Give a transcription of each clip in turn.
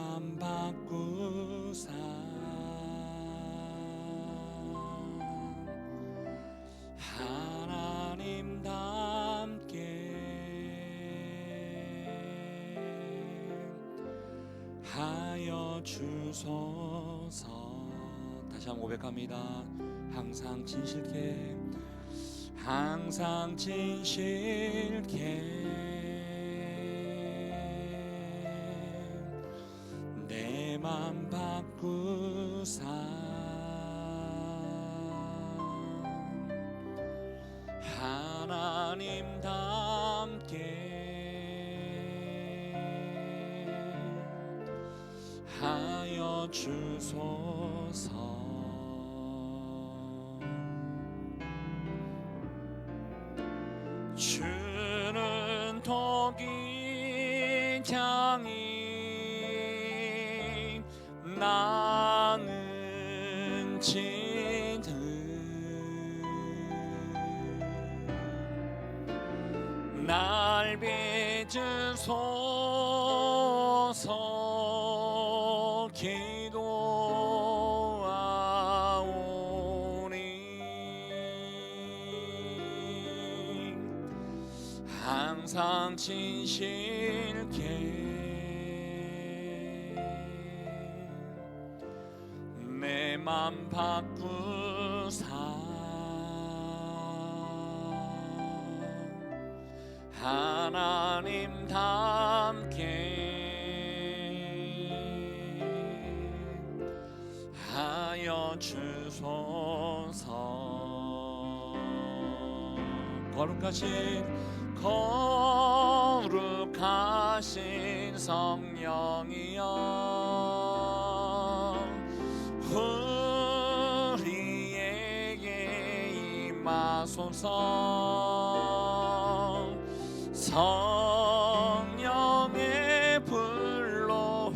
맘 바꾸사 하나님답게 하여 주소서. 다시 한번 고백합니다. 항상 진실케 항상 진실케 내 맘 바꾸사 하나님답게 하여 주소서. 주는 독이 장인 나는 진흙 날 빚으소서 기도하오니 항상 진실케 내 맘 바꾸사 하나님답게 하여 주소서. 거룩하신 성령이여 우리에게 임하소서. 성령의 불로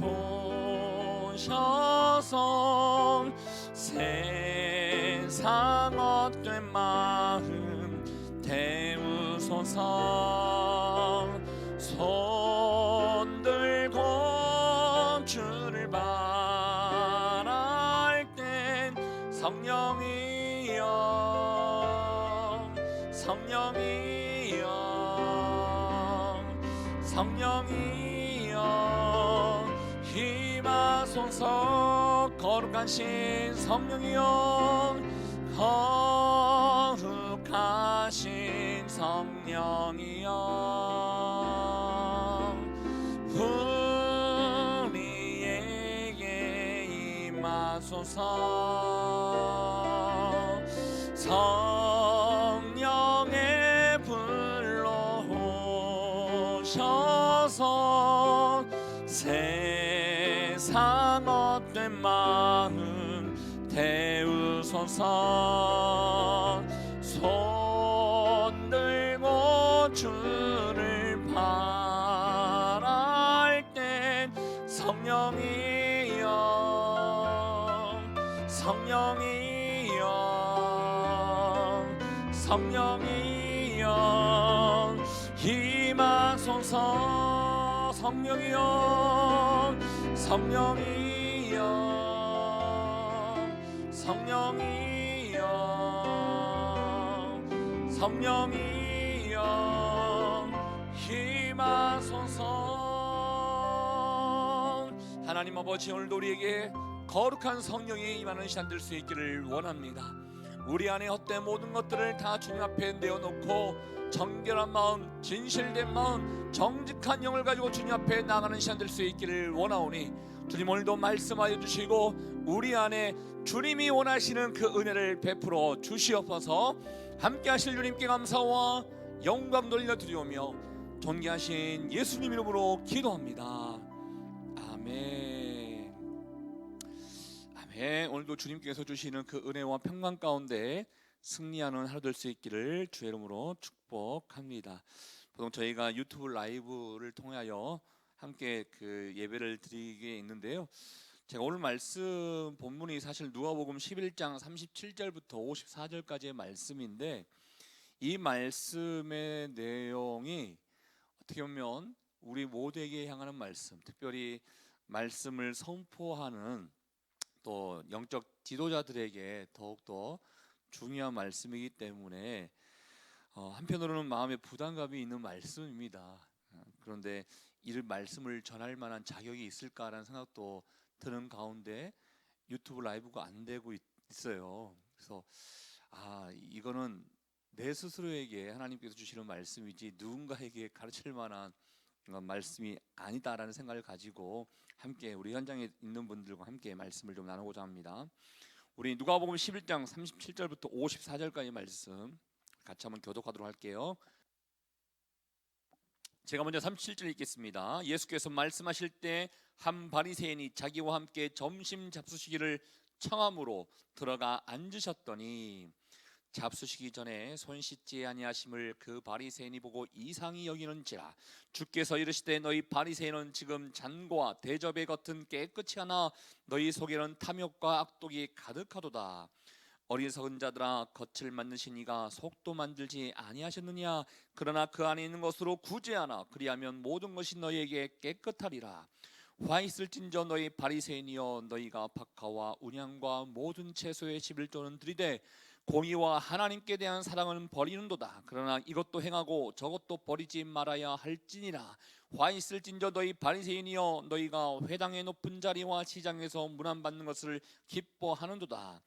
오셔서 세상 헛된 마음 태우소서. 손 들고 주를 바랄 땐 성령이여 성령이여 성령이여 임하소서. 거룩하신 성령이여 거룩하신 성령이여 우리에게 임하소서. 성령의 불로 오셔서 세상 헛된 마음 태우소서. 손 들고 주를 바랄 땐 성령이여 성령이여 성령이여 임하소서. 성령이여 성령이여 성령이여 성령이여 임하소서. 하나님 아버지, 오늘도 우리에게 거룩한 성령이 임하는 시간 될 수 있기를 원합니다. 우리 안에 헛된 모든 것들을 다 주님 앞에 내어놓고 정결한 마음, 진실된 마음, 정직한 영을 가지고 주님 앞에 나가는 시간 될 수 있기를 원하오니 주님 오늘도 말씀하여 주시고 우리 안에 주님이 원하시는 그 은혜를 베풀어 주시옵소서. 함께 하실 주님께 감사와 영광 돌려드리오며 존귀하신 예수님 이름으로 기도합니다. 아멘. 아멘. 오늘도 주님께서 주시는 그 은혜와 평강 가운데 승리하는 하루 될 수 있기를 주의 이름으로 축복합니다. 보통 저희가 유튜브 라이브를 통하여 함께 그 예배를 드리게 있는데요, 제가 오늘 말씀 본문이 사실 누가복음 11장 37절부터 54절까지의 말씀인데, 이 말씀의 내용이 어떻게 보면 우리 모두에게 향하는 말씀, 특별히 말씀을 선포하는 또 영적 지도자들에게 더욱더 중요한 말씀이기 때문에 한편으로는 마음에 부담감이 있는 말씀입니다. 그런데 이 말씀을 전할 만한 자격이 있을까라는 생각도 드는 가운데 유튜브 라이브가 안 되고 있어요. 그래서 이거는 내 스스로에게 하나님께서 주시는 말씀이지 누군가에게 가르칠 만한 말씀이 아니다라는 생각을 가지고 함께 우리 현장에 있는 분들과 함께 말씀을 좀 나누고자 합니다. 우리 누가복음 11장 37절부터 54절까지 말씀 같이 한번 교독하도록 할게요. 제가 먼저 37절 읽겠습니다. 예수께서 말씀하실 때 한 바리새인이 자기와 함께 점심 잡수시기를 청함으로 들어가 앉으셨더니 잡수시기 전에 손 씻지 아니하심을 그 바리새인이 보고 이상히 여기는지라 주께서 이르시되 너희 바리새인은 지금 잔과 대접의 겉은 깨끗이 하나 너희 속에는 탐욕과 악독이 가득하도다. 어리석은 자들아 겉을 만드신 이가 속도 만들지 아니하셨느냐. 그러나 그 안에 있는 것으로 구제하나 그리하면 모든 것이 너희에게 깨끗하리라. 화 있을진저 너희 바리새인이여 너희가 박하와 운양과 모든 채소의 11조는 들이되 공의와 하나님께 대한 사랑은 버리는도다. 그러나 이것도 행하고 저것도 버리지 말아야 할지니라. 화 있을진저 너희 바리새인이여 너희가 회당의 높은 자리와 시장에서 문안받는 것을 기뻐하는도다.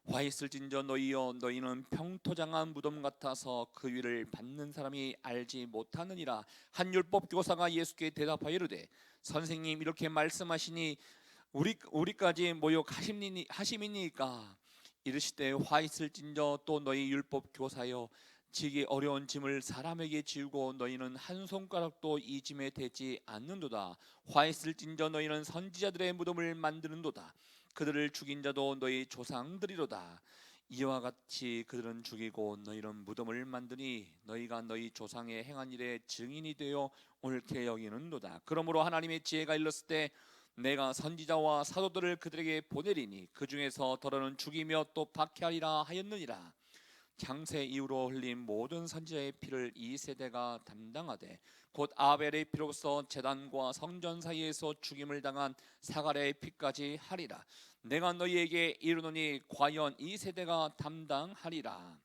화 있을진저 너희여 너희는 평토장한 무덤 같아서 그 위를 밟는 사람이 알지 못하느니라. 한 율법 교사가 예수께 대답하여 이르되 선생님 이렇게 말씀하시니 우리까지 모욕하심이니까. 이르시되 화 있을진저 또 너희 율법 교사여 지기 어려운 짐을 사람에게 지우고 너희는 한 손가락도 이 짐에 대지 않는도다. 화 있을진저 너희는 선지자들의 무덤을 만드는도다. 그들을 죽인 자도 너희 조상들이로다. 이와 같이 그들은 죽이고 너희는 무덤을 만드니 너희가 너희 조상의 행한 일의 증인이 되어 옳게 여기는도다. 그러므로 하나님의 지혜가 일렀을 때 내가 선지자와 사도들을 그들에게 보내리니 그 중에서 더러는 죽이며 또 박해하리라 하였느니라. 창세 이후로 흘린 모든 선지자의 피를 이 세대가 담당하되 곧 아벨의 피로서 제단과 성전 사이에서 죽임을 당한 사가랴의 피까지 하리라. 내가 너희에게 이르노니 과연 이 세대가 담당하리라.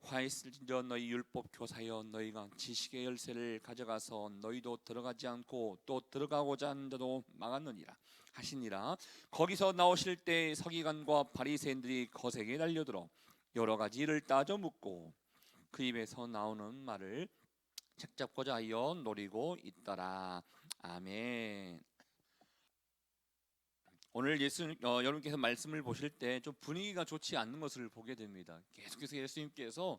화 있을진저 너희 율법 교사여 너희가 지식의 열쇠를 가져가서 너희도 들어가지 않고 또 들어가고자 하는 자도 막았느니라 하시니라. 거기서 나오실 때 서기관과 바리새인들이 거세게 달려들어 여러 가지 일을 따져 묻고 그 입에서 나오는 말을 책잡고자 하여 노리고 있더라. 아멘. 오늘 여러분께서 말씀을 보실 때 좀 분위기가 좋지 않는 것을 보게 됩니다. 계속해서 예수님께서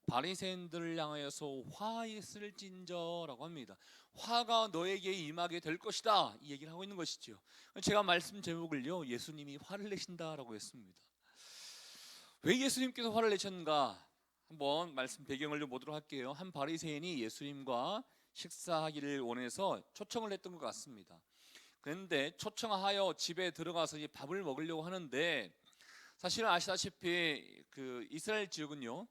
바리새인들을 향하여서 화 있을진저라고 합니다. 화가 너에게 임하게 될 것이다 이 얘기를 하고 있는 것이죠. 제가 말씀 제목을요 예수님이 화를 내신다라고 했습니다. 왜 예수님께서 화를 내셨는가 한번 말씀 배경을 좀 보도록 할게요. 한 바리새인이 예수님과 식사하기를 원해서 초청을 했던 것 같습니다. 그런데 초청하여 집에 들어가서 이제 밥을 먹으려고 하는데 사실은 아시다시피 그 이스라엘 지역은요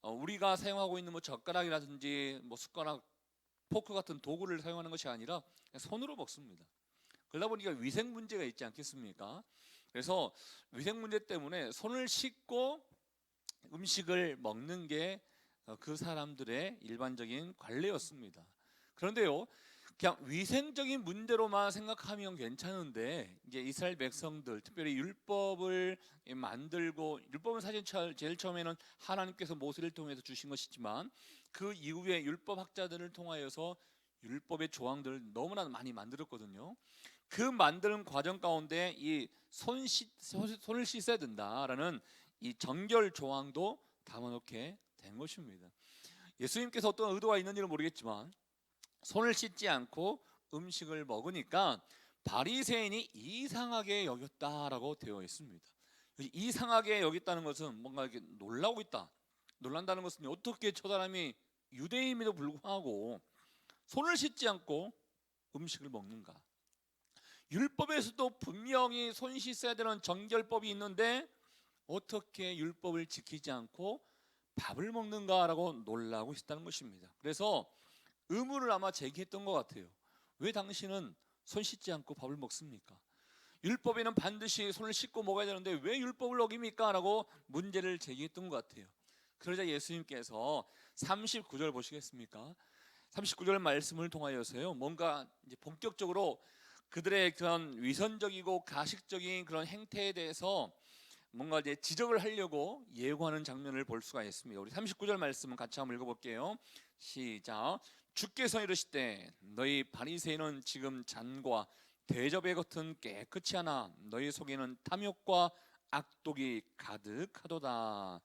우리가 사용하고 있는 뭐 젓가락이라든지 뭐 숟가락, 포크 같은 도구를 사용하는 것이 아니라 손으로 먹습니다. 그러다 보니까 위생 문제가 있지 않겠습니까? 그래서 위생 문제 때문에 손을 씻고 음식을 먹는 게 그 사람들의 일반적인 관례였습니다. 그런데요, 그냥 위생적인 문제로만 생각하면 괜찮은데 이제 이스라엘 백성들, 특별히 율법을 만들고 율법은 사실 제일 처음에는 하나님께서 모세를 통해서 주신 것이지만 그 이후에 율법 학자들을 통하여서 율법의 조항들을 너무나 많이 만들었거든요. 그 만드는 과정 가운데 이 손을 씻어야 된다라는 이 정결 조항도 담아놓게 된 것입니다. 예수님께서 어떤 의도가 있는지는 모르겠지만 손을 씻지 않고 음식을 먹으니까 바리새인이 이상하게 여겼다라고 되어 있습니다. 이상하게 여겼다는 것은 뭔가 이렇게 놀라고 있다. 놀란다는 것은 어떻게 저 사람이 유대인임에도 불구하고 손을 씻지 않고 음식을 먹는가? 율법에서도 분명히 손 씻어야 되는 정결법이 있는데 어떻게 율법을 지키지 않고 밥을 먹는가라고 놀라고 있다는 것입니다. 그래서 의문을 아마 제기했던 것 같아요. 왜 당신은 손 씻지 않고 밥을 먹습니까? 율법에는 반드시 손을 씻고 먹어야 되는데 왜 율법을 어깁니까? 라고 문제를 제기했던 것 같아요. 그러자 예수님께서 39절 보시겠습니까? 39절 말씀을 통하여서요, 뭔가 이제 본격적으로 그들의 그런 위선적이고 가식적인 그런 행태에 대해서 뭔가 이제 지적을 하려고 예고하는 장면을 볼 수가 있습니다. 우리 39절 말씀은 같이 한번 읽어볼게요. 시작. 주께서 이르시되 너희 바리새인은 지금 잔과 대접의 겉은 깨끗이 하나 너희 속에는 탐욕과 악독이 가득하도다.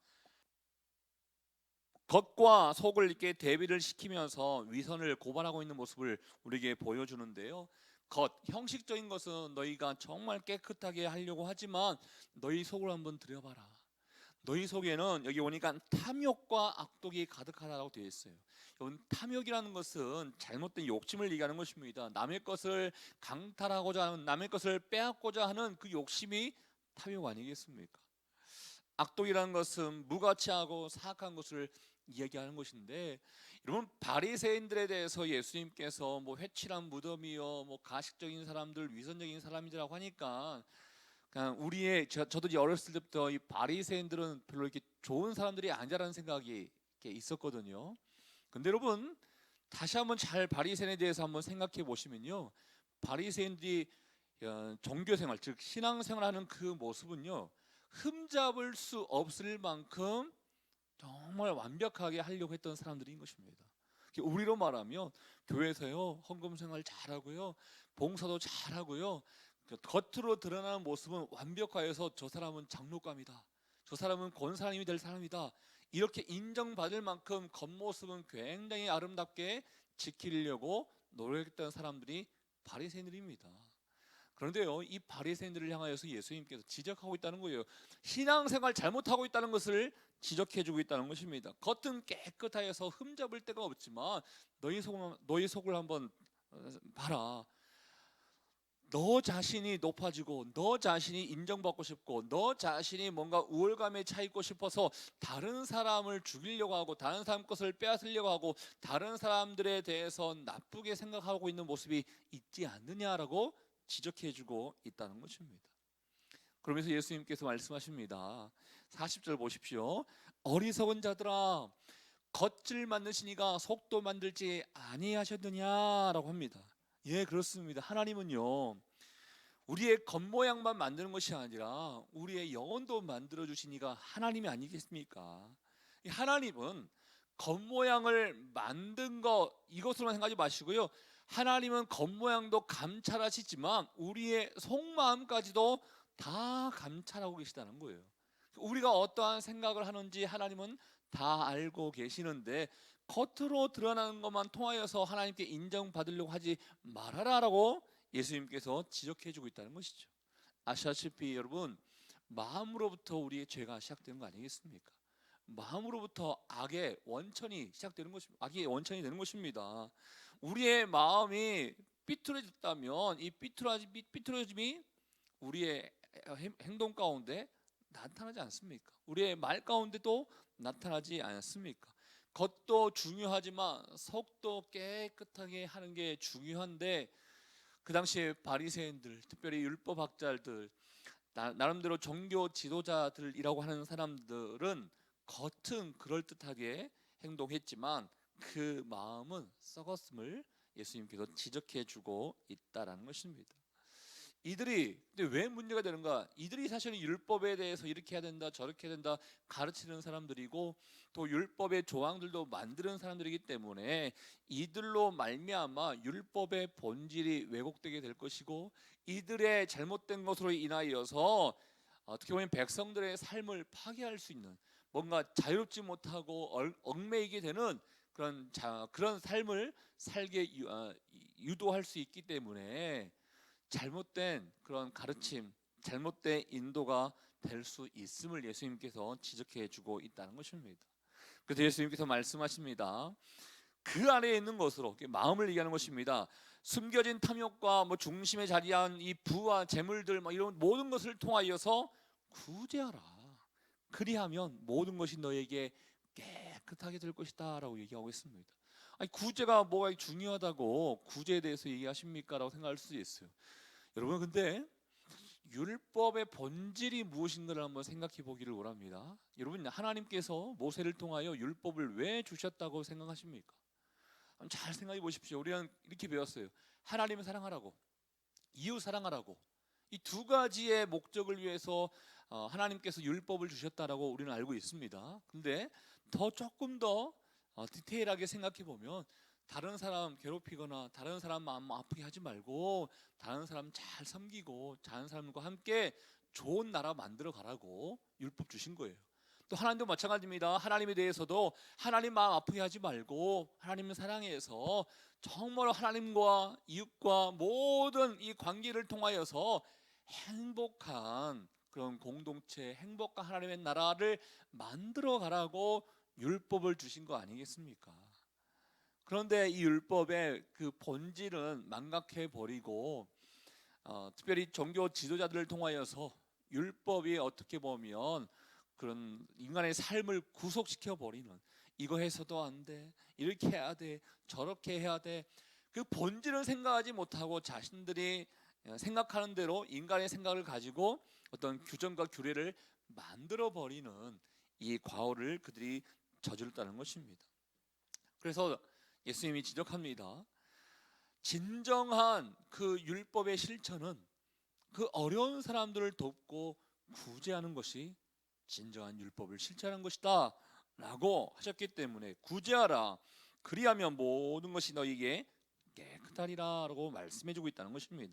겉과 속을 이렇게 대비를 시키면서 위선을 고발하고 있는 모습을 우리에게 보여주는데요. 겉, 형식적인 것은 너희가 정말 깨끗하게 하려고 하지만 너희 속을 한번 들여봐라. 너희 속에는 여기 오니까 탐욕과 악독이 가득하다고 되어 있어요. 여러분, 탐욕이라는 것은 잘못된 욕심을 얘기하는 것입니다. 남의 것을 강탈하고자 하는, 남의 것을 빼앗고자 하는 그 욕심이 탐욕 아니겠습니까? 악독이라는 것은 무가치하고 사악한 것을 이야기하는 것인데, 여러분, 바리새인들에 대해서 예수님께서 뭐 회칠한 무덤이요, 뭐 가식적인 사람들, 위선적인 사람이라고 하니까 그냥 저도 이제 어렸을 때부터 이 바리새인들은 별로 이렇게 좋은 사람들이 아니라는 생각이 이렇게 있었거든요. 근데 여러분, 다시 한번 잘 바리새인에 대해서 한번 생각해 보시면요, 바리새인들이 종교생활, 즉 신앙생활하는 그 모습은요, 흠잡을 수 없을 만큼 정말 완벽하게 하려고 했던 사람들인 것입니다. 우리로 말하면 교회에서요, 헌금 생활 잘하고요, 봉사도 잘하고요, 겉으로 드러나는 모습은 완벽하여서 저 사람은 장로감이다, 저 사람은 권사님이 될 사람이다, 이렇게 인정받을 만큼 겉모습은 굉장히 아름답게 지키려고 노력했던 사람들이 바리새인들입니다. 그런데요, 이 바리새인들을 향하여서 예수님께서 지적하고 있다는 거예요. 신앙생활 잘못하고 있다는 것을 지적해주고 있다는 것입니다. 겉은 깨끗하여서 흠잡을 데가 없지만 너희 속을 한번 봐라. 너 자신이 높아지고, 너 자신이 인정받고 싶고, 너 자신이 뭔가 우월감에 차 있고 싶어서 다른 사람을 죽이려고 하고, 다른 사람 것을 빼앗으려고 하고, 다른 사람들에 대해서 나쁘게 생각하고 있는 모습이 있지 않느냐라고 지적해주고 있다는 것입니다. 그러면서 예수님께서 말씀하십니다. 40절 보십시오. 어리석은 자들아, 겉을 만드시니가 속도 만들지 아니하셨느냐라고 합니다. 예, 그렇습니다. 하나님은요, 우리의 겉모양만 만드는 것이 아니라 우리의 영혼도 만들어 주시니가 하나님이 아니겠습니까? 하나님은 겉모양을 만든 것 이것으로만 생각하지 마시고요, 하나님은 겉모양도 감찰하시지만 우리의 속마음까지도 다 감찰하고 계시다는 거예요. 우리가 어떠한 생각을 하는지 하나님은 다 알고 계시는데, 겉으로 드러나는 것만 통하여서 하나님께 인정받으려고 하지 말아라라고 예수님께서 지적해주고 있다는 것이죠. 아시다시피 여러분, 마음으로부터 우리의 죄가 시작되는 거 아니겠습니까? 마음으로부터 악의 원천이 시작되는 것입니다. 악의 원천이 되는 것입니다. 우리의 마음이 삐뚤어졌다면 이 삐뚤어짐이 우리의 행동 가운데 나타나지 않습니까? 우리의 말 가운데도 나타나지 않습니까? 겉도 중요하지만 속도 깨끗하게 하는 게 중요한데, 그 당시에 바리새인들, 특별히 율법학자들, 나름대로 종교 지도자들이라고 하는 사람들은 겉은 그럴듯하게 행동했지만 그 마음은 썩었음을 예수님께서 지적해주고 있다라는 것입니다. 근데 왜 문제가 되는가? 이들이 사실은 율법에 대해서 이렇게 해야 된다, 저렇게 해야 된다 가르치는 사람들이고, 또 율법의 조항들도 만드는 사람들이기 때문에 이들로 말미암아 율법의 본질이 왜곡되게 될 것이고, 이들의 잘못된 것으로 인하여서 어떻게 보면 백성들의 삶을 파괴할 수 있는, 뭔가 자유롭지 못하고 얽매이게 되는 그런 삶을 살게 유도할 수 있기 때문에 잘못된 그런 가르침, 잘못된 인도가 될 수 있음을 예수님께서 지적해 주고 있다는 것입니다. 그래서 예수님께서 말씀하십니다. 그 안에 있는 것으로, 마음을 얘기하는 것입니다. 숨겨진 탐욕과 중심에 자리한 이 부와 재물들, 이런 모든 것을 통하여서 구제하라. 그리하면 모든 것이 너에게 깨끗하게 될 것이다 라고 얘기하고 있습니다. 아니, 구제가 뭐가 중요하다고 구제에 대해서 얘기하십니까? 라고 생각할 수도 있어요. 여러분, 근데 율법의 본질이 무엇인가를 한번 생각해 보기를 원합니다. 여러분, 하나님께서 모세를 통하여 율법을 왜 주셨다고 생각하십니까? 한번 잘 생각해 보십시오. 우리는 이렇게 배웠어요. 하나님을 사랑하라고, 이웃 사랑하라고. 이 두 가지의 목적을 위해서 하나님께서 율법을 주셨다라고 우리는 알고 있습니다. 근데 조금 더 디테일하게 생각해 보면, 다른 사람 괴롭히거나 다른 사람 마음 아프게 하지 말고 다른 사람 잘 섬기고 다른 사람과 함께 좋은 나라 만들어 가라고 율법 주신 거예요. 또 하나님도 마찬가지입니다. 하나님에 대해서도 하나님 마음 아프게 하지 말고 하나님을 사랑해서 정말 하나님과 이웃과 모든 이 관계를 통하여서 행복한 그런 공동체, 행복한 하나님의 나라를 만들어 가라고 율법을 주신 거 아니겠습니까? 그런데 이 율법의 그 본질은 망각해 버리고 특별히 종교 지도자들을 통하여서 율법이 어떻게 보면 그런 인간의 삶을 구속시켜 버리는, 이거 해서도 안 돼, 이렇게 해야 돼, 저렇게 해야 돼, 그 본질을 생각하지 못하고 자신들이 생각하는 대로 인간의 생각을 가지고 어떤 규정과 규례를 만들어 버리는 이 과오를 그들이 저질렀다는 것입니다. 그래서 예수님이 지적합니다. 진정한 그 율법의 실천은 그 어려운 사람들을 돕고 구제하는 것이 진정한 율법을 실천하는 것이다 라고 하셨기 때문에, 구제하라, 그리하면 모든 것이 너에게 깨끗하리라 라고 말씀해주고 있다는 것입니다.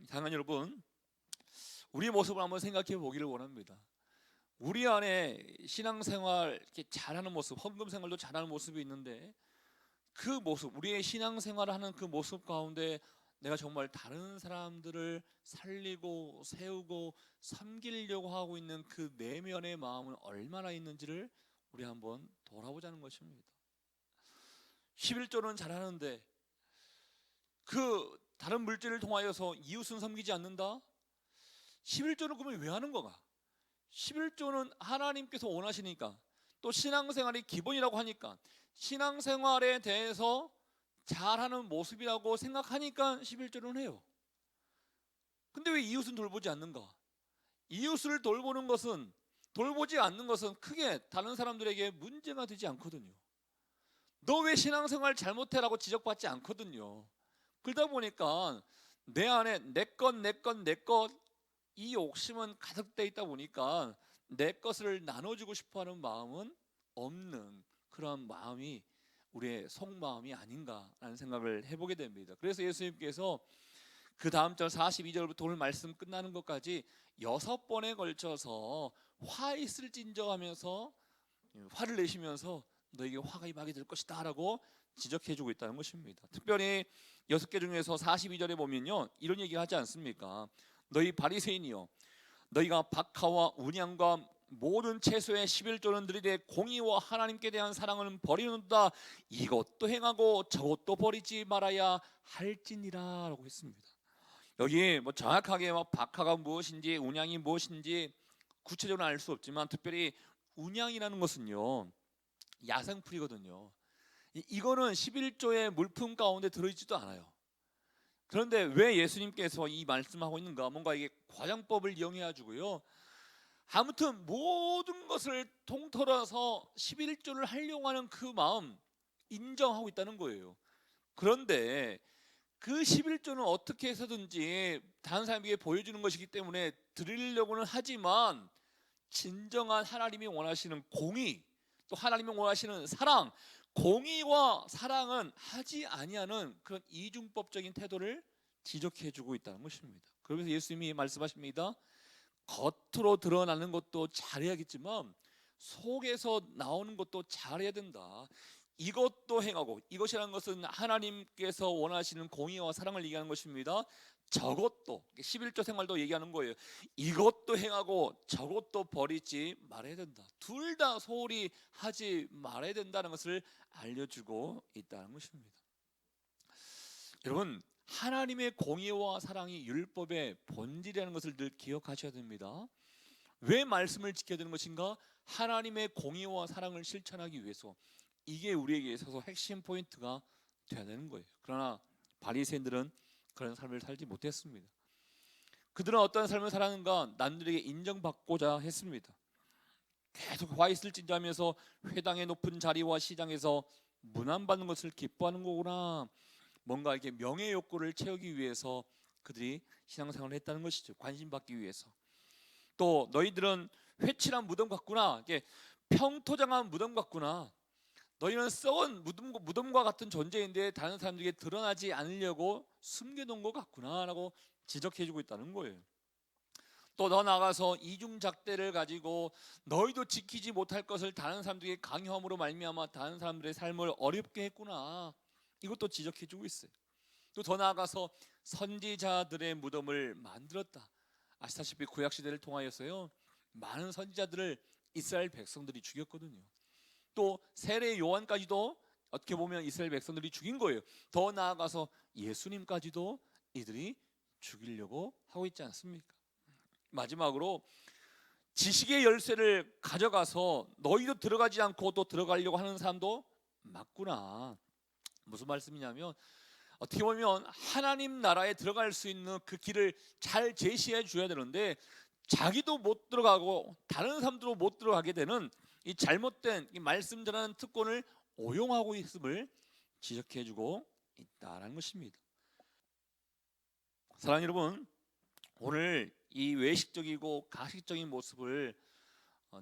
사랑하는 여러분, 우리의 모습을 한번 생각해 보기를 원합니다. 우리 안에 신앙생활 이렇게 잘하는 모습, 헌금생활도 잘하는 모습이 있는데, 그 모습, 우리의 신앙생활을 하는 그 모습 가운데 내가 정말 다른 사람들을 살리고 세우고 섬기려고 하고 있는 그 내면의 마음은 얼마나 있는지를 우리 한번 돌아보자는 것입니다. 11조는 잘하는데 그 다른 물질을 통하여서 이웃은 섬기지 않는다? 11조는 그러면 왜 하는 거가? 11조는 하나님께서 원하시니까, 또 신앙생활이 기본이라고 하니까, 신앙생활에 대해서 잘하는 모습이라고 생각하니까 11조는 해요. 근데 왜 이웃은 돌보지 않는가? 이웃을 돌보지 않는 것은 크게 다른 사람들에게 문제가 되지 않거든요. 너 왜 신앙생활 잘못해라고 지적받지 않거든요. 그러다 보니까 내 안에 내 것 이 욕심은 가득돼 있다 보니까 내 것을 나눠주고 싶어하는 마음은 없는 그런 마음이 우리의 속마음이 아닌가라는 생각을 해보게 됩니다. 그래서 예수님께서 그 다음 절 42절부터 오늘 말씀 끝나는 것까지 6번에 걸쳐서 화 있을진저 하면서 화를 내시면서 너에게 화가 임하게 될 것이다 라고 지적해주고 있다는 것입니다. 특별히 6개 중에서 42절에 보면요, 이런 얘기 하지 않습니까? 너희 바리새인이여, 너희가 박하와 운양과 모든 채소의 11조는 들이되 공의와 하나님께 대한 사랑을 버리는다. 이것도 행하고 저것도 버리지 말아야 할지니라 라고 했습니다. 여기 뭐 정확하게 박하가 무엇인지 운양이 무엇인지 구체적으로 알 수 없지만, 특별히 운양이라는 것은요, 야생풀이거든요. 이거는 11조의 물품 가운데 들어있지도 않아요. 그런데 왜 예수님께서 이 말씀하고 있는가? 뭔가 이게 과장법을 이용해 가지고요, 아무튼 모든 것을 통틀어서 11조를 하려고 하는 그 마음 인정하고 있다는 거예요. 그런데 그 11조는 어떻게 해서든지 다른 사람에게 보여주는 것이기 때문에 드리려고는 하지만, 진정한 하나님이 원하시는 공의, 또 하나님이 원하시는 사랑, 공의와 사랑은 하지 아니하는 그런 이중법적인 태도를 지적해주고 있다는 것입니다. 그러면서 예수님이 말씀하십니다. 겉으로 드러나는 것도 잘해야겠지만 속에서 나오는 것도 잘해야 된다. 이것도 행하고, 이것이라는 것은 하나님께서 원하시는 공의와 사랑을 얘기하는 것입니다. 저것도, 11조 생활도 얘기하는 거예요. 이것도 행하고 저것도 버리지 말아야 된다. 둘 다 소홀히 하지 말아야 된다는 것을 알려주고 있다는 것입니다. 여러분, 하나님의 공의와 사랑이 율법의 본질이라는 것을 늘 기억하셔야 됩니다. 왜 말씀을 지켜야 되는 것인가? 하나님의 공의와 사랑을 실천하기 위해서, 이게 우리에게 있어서 핵심 포인트가 돼야 되는 거예요. 그러나 바리새인들은 그런 삶을 살지 못했습니다. 그들은 어떤 삶을 살았는가? 남들에게 인정받고자 했습니다. 계속 와 있을진저 하면서 회당의 높은 자리와 시장에서 문안받는 것을 기뻐하는 거구나. 뭔가 이렇게 명예 욕구를 채우기 위해서 그들이 신앙생활을 했다는 것이죠. 관심받기 위해서. 또 너희들은 회칠한 무덤 같구나. 이게 평토장한 무덤 같구나. 너희는 썩은 무덤과 같은 존재인데 다른 사람들에게 드러나지 않으려고 숨겨놓은 것 같구나라고 지적해주고 있다는 거예요. 또 더 나아가서 이중잣대를 가지고 너희도 지키지 못할 것을 다른 사람들에게 강요함으로 말미암아 다른 사람들의 삶을 어렵게 했구나. 이것도 지적해주고 있어요. 또 더 나아가서 선지자들의 무덤을 만들었다. 아시다시피 구약 시대를 통하여서요 많은 선지자들을 이스라엘 백성들이 죽였거든요. 또 세례 요한까지도 어떻게 보면 이스라엘 백성들이 죽인 거예요. 더 나아가서 예수님까지도 이들이 죽이려고 하고 있지 않습니까? 마지막으로 지식의 열쇠를 가져가서 너희도 들어가지 않고 또 들어가려고 하는 사람도 맞구나. 무슨 말씀이냐면 어떻게 보면 하나님 나라에 들어갈 수 있는 그 길을 잘 제시해 줘야 되는데 자기도 못 들어가고 다른 사람도 못 들어가게 되는 이 잘못된 이 말씀 전하는 특권을 오용하고 있음을 지적해 주고 있다라는 것입니다. 사랑하는 여러분, 오늘 이 외식적이고 가식적인 모습을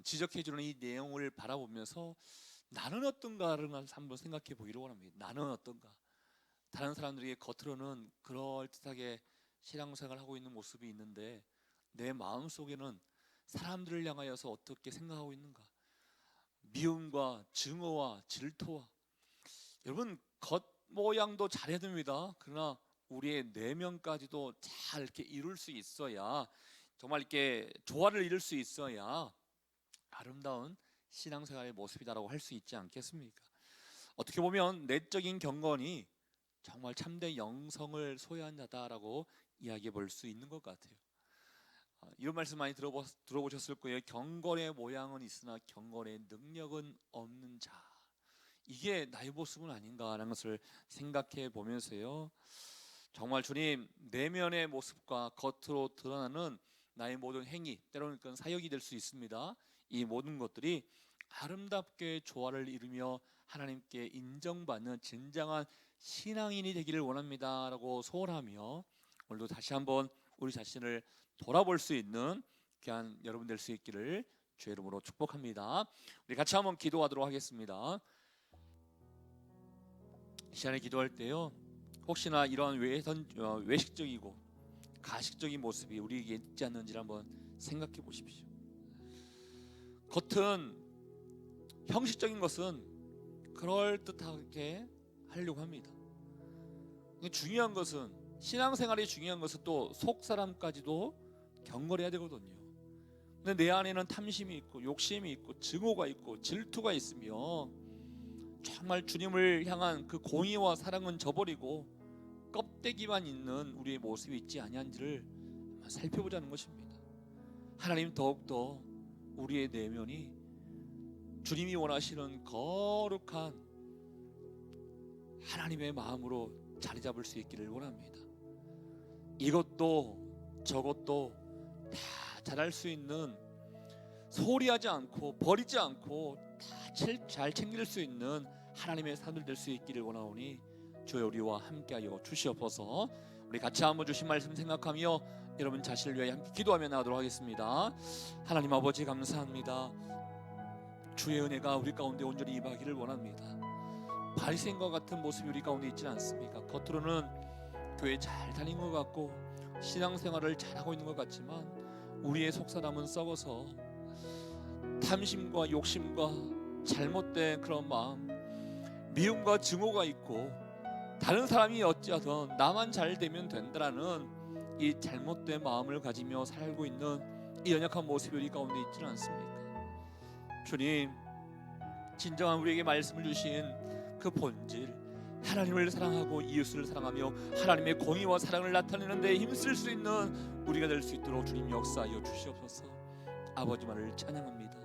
지적해 주는 이 내용을 바라보면서 나는 어떤가를 한번 생각해 보기를 원합니다. 나는 어떤가? 다른 사람들에게 겉으로는 그럴듯하게 신앙생활을 하고 있는 모습이 있는데 내 마음속에는 사람들을 향하여서 어떻게 생각하고 있는가? 미움과 증오와 질투와 여러분 겉모양도 잘해야 됩니다. 그러나 우리의 내면까지도 잘 이렇게 이룰 수 있어야 정말 이렇게 조화를 이룰 수 있어야 아름다운 신앙생활의 모습이다라고 할 수 있지 않겠습니까? 어떻게 보면 내적인 경건이 정말 참된 영성을 소유한 자다라고 이야기해 볼 수 있는 것 같아요. 이런 말씀 많이 들어보셨을 거예요. 경건의 모양은 있으나 경건의 능력은 없는 자. 이게 나의 모습은 아닌가라는 것을 생각해 보면서요. 정말 주님 내면의 모습과 겉으로 드러나는 나의 모든 행위, 때로는 그건 사역이 될 수 있습니다. 이 모든 것들이 아름답게 조화를 이루며 하나님께 인정받는 진정한 신앙인이 되기를 원합니다라고 소원하며 오늘도 다시 한번 우리 자신을 돌아볼 수 있는 귀한 여러분 될 수 있기를 주의 이름으로 축복합니다. 우리 같이 한번 기도하도록 하겠습니다. 이 시간에 기도할 때요 혹시나 이러한 외식적이고 가식적인 모습이 우리에게 있지 않는지를 한번 생각해 보십시오. 겉은 형식적인 것은 그럴듯하게 하려고 합니다. 중요한 것은 신앙생활이 중요한 것은 또 속사람까지도 경건해야 되거든요. 근데 내 안에는 탐심이 있고 욕심이 있고 증오가 있고 질투가 있으며 정말 주님을 향한 그 공의와 사랑은 저버리고 껍데기만 있는 우리의 모습이 있지 아니한지를 한번 살펴보자는 것입니다. 하나님 더욱더 우리의 내면이 주님이 원하시는 거룩한 하나님의 마음으로 자리 잡을 수 있기를 원합니다. 이것도 저것도 다 잘할 수 있는 소홀히 하지 않고 버리지 않고 다 잘 챙길 수 있는 하나님의 사람들 될 수 있기를 원하오니 주여 우리와 함께하여 주시옵소서. 우리 같이 한번 주신 말씀 생각하며 여러분 자신을 위하여 함께 기도하며 나가도록 하겠습니다. 하나님 아버지 감사합니다. 주의 은혜가 우리 가운데 온전히 임하기를 원합니다. 바리새인과 같은 모습이 우리 가운데 있지 않습니까? 겉으로는 교회 잘 다니는 것 같고 신앙생활을 잘하고 있는 것 같지만 우리의 속사람은 썩어서 탐심과 욕심과 잘못된 그런 마음, 미움과 증오가 있고 다른 사람이 어찌하든 나만 잘 되면 된다라는 이 잘못된 마음을 가지며 살고 있는 이 연약한 모습이 우리 가운데 있지는 않습니까? 주님, 진정한 우리에게 말씀을 주신 그 본질, 하나님을 사랑하고 이웃을 사랑하며 하나님의 공의와 사랑을 나타내는 데 힘쓸 수 있는 우리가 될 수 있도록 주님 역사하여 주시옵소서. 아버지만을 찬양합니다.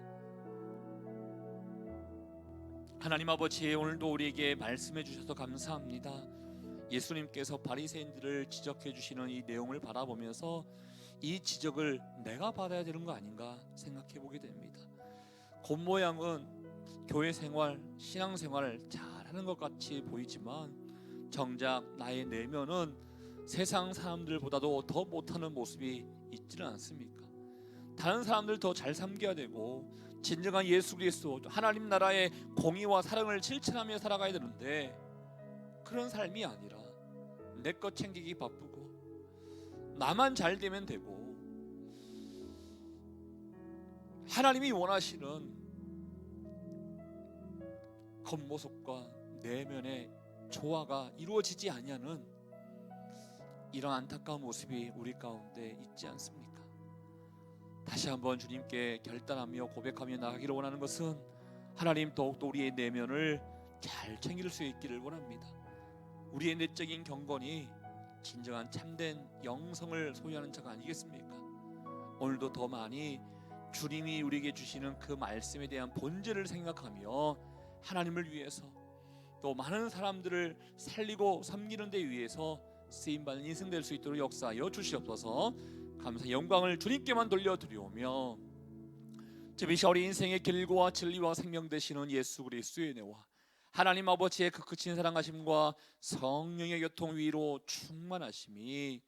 하나님 아버지, 오늘도 우리에게 말씀해 주셔서 감사합니다. 예수님께서 바리새인들을 지적해 주시는 이 내용을 바라보면서 이 지적을 내가 받아야 되는 거 아닌가 생각해 보게 됩니다. 겉모양은 교회 생활, 신앙 생활을 잘하는 것 같이 보이지만 정작 나의 내면은 세상 사람들보다도 더 못하는 모습이 있지는 않습니까? 다른 사람들 더 잘 섬겨야 되고 진정한 예수 그리스도 하나님 나라의 공의와 사랑을 실천하며 살아가야 되는데 그런 삶이 아니라 내 것 챙기기 바쁘고 나만 잘 되면 되고 하나님이 원하시는 겉모습과 내면의 조화가 이루어지지 아니하는 이런 안타까운 모습이 우리 가운데 있지 않습니까? 다시 한번 주님께 결단하며 고백하며 나가기를 원하는 것은 하나님 더욱더 우리의 내면을 잘 챙길 수 있기를 원합니다. 우리의 내적인 경건이 진정한 참된 영성을 소유하는 자가 아니겠습니까? 오늘도 더 많이 주님이 우리에게 주시는 그 말씀에 대한 본질을 생각하며 하나님을 위해서 또 많은 사람들을 살리고 섬기는 데 위해서 쓰임받는 인생 될 수 있도록 역사하여 주시옵소서. 감사 영광을 주님께만 돌려드리오며 이 우리 인생의 길과 진리와 생명 되시는 예수 그리스도의 은혜와 하나님 아버지의 그 크신 사랑하심과 성령의 교통 위로 충만하심이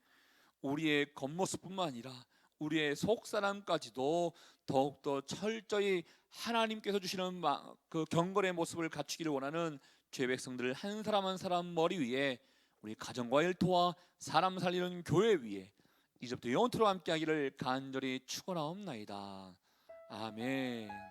우리의 겉모습뿐만 아니라 우리의 속사람까지도 더욱더 철저히 하나님께서 주시는 그 경건의 모습을 갖추기를 원하는 죄 백성들 한 사람 한 사람 머리 위에 우리 가정과 일터와 사람 살리는 교회 위에 이제부터 영원토록 함께하기를 간절히 축원하옵나이다. 아멘.